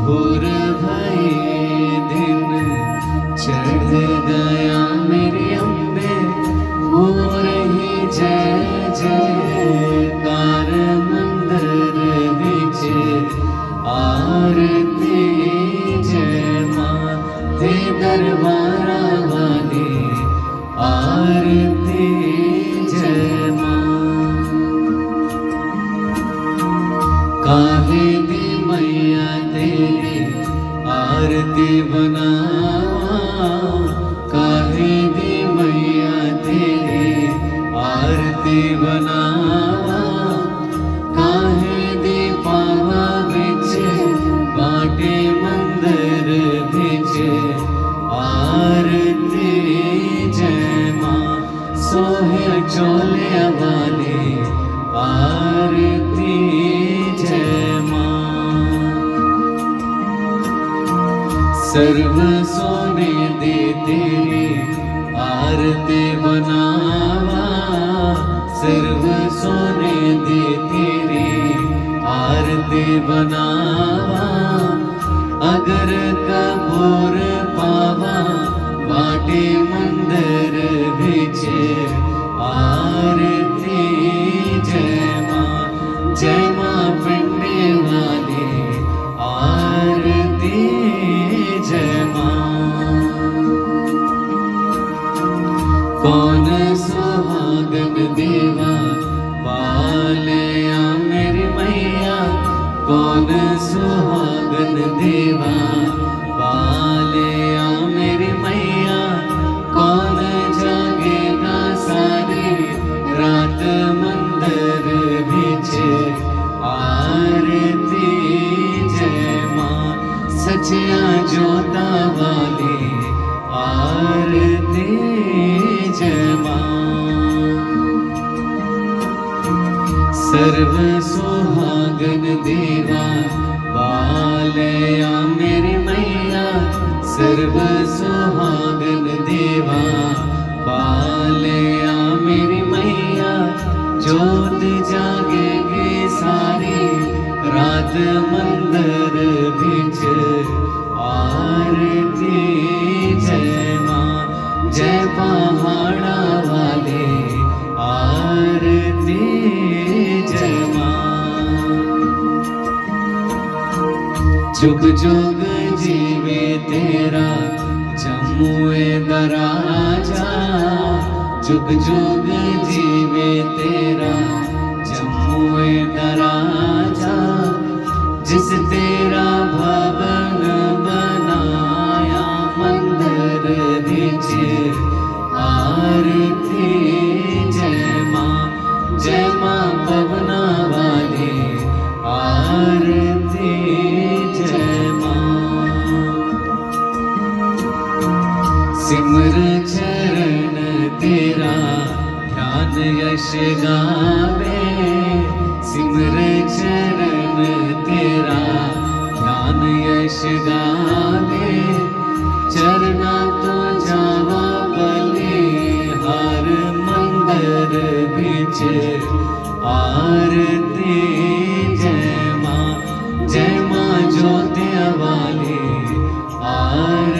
भोर भये दिन चढ़ गया मेरी अम्बे, हो रही जय जयकार मंदिर विच आरती जय मां दे दरबारा वाली आरती जय मां। काहे दी मैया तेरी आरती बनावा, काहे दी मैया तेरी आरती बनावा, काहे दी पावा बिच बाटे मंदिर बिच आरती जय मां। सोहे चोले वाली आरती जय मां। सर्व सोने दे तेरी आरती बनावा, सर्व सोने दे तेरी आरती बनावा, अगर कपूर पावा बाटे मंदिर बिच आरती जय मां। जय मां पिंडे वाली आरती जय मां। कौन सुहागन देवा बालिया मेरी मैया, कौन सुहागन देवा बालिया मेरी मैया, कौन जागेगा सारी रात मंदिर बिच आरती जय मां। सचिया जोता वाली आरती जय मां। सर्व सुहागन देवा बालिया मेरी मैया, सर्व सुहागन देवा बालिया मेरी मैया, जोत जागेगी सारी रात मंदिर बिच आरती जय मां। जय पहाड़ा वाले आरती जय मां। जुग जुग जीवे तेरा जम्मुए दराजा, जुग जुग जीवे तेरा जम्मुए दराजा, जिस तेरा भवन बनाया मंदिर बिच आरती जय मां। जय मां पवना वाली आरती जय मां। सिमर चरण तेरा ध्यान यश गावे, सिमर चरण तेरा ध्यान यश गावे, चरना तो जावा बलिहार मंदिर बिच आरती जय मां। जय मां ज्योतिया वाली आरती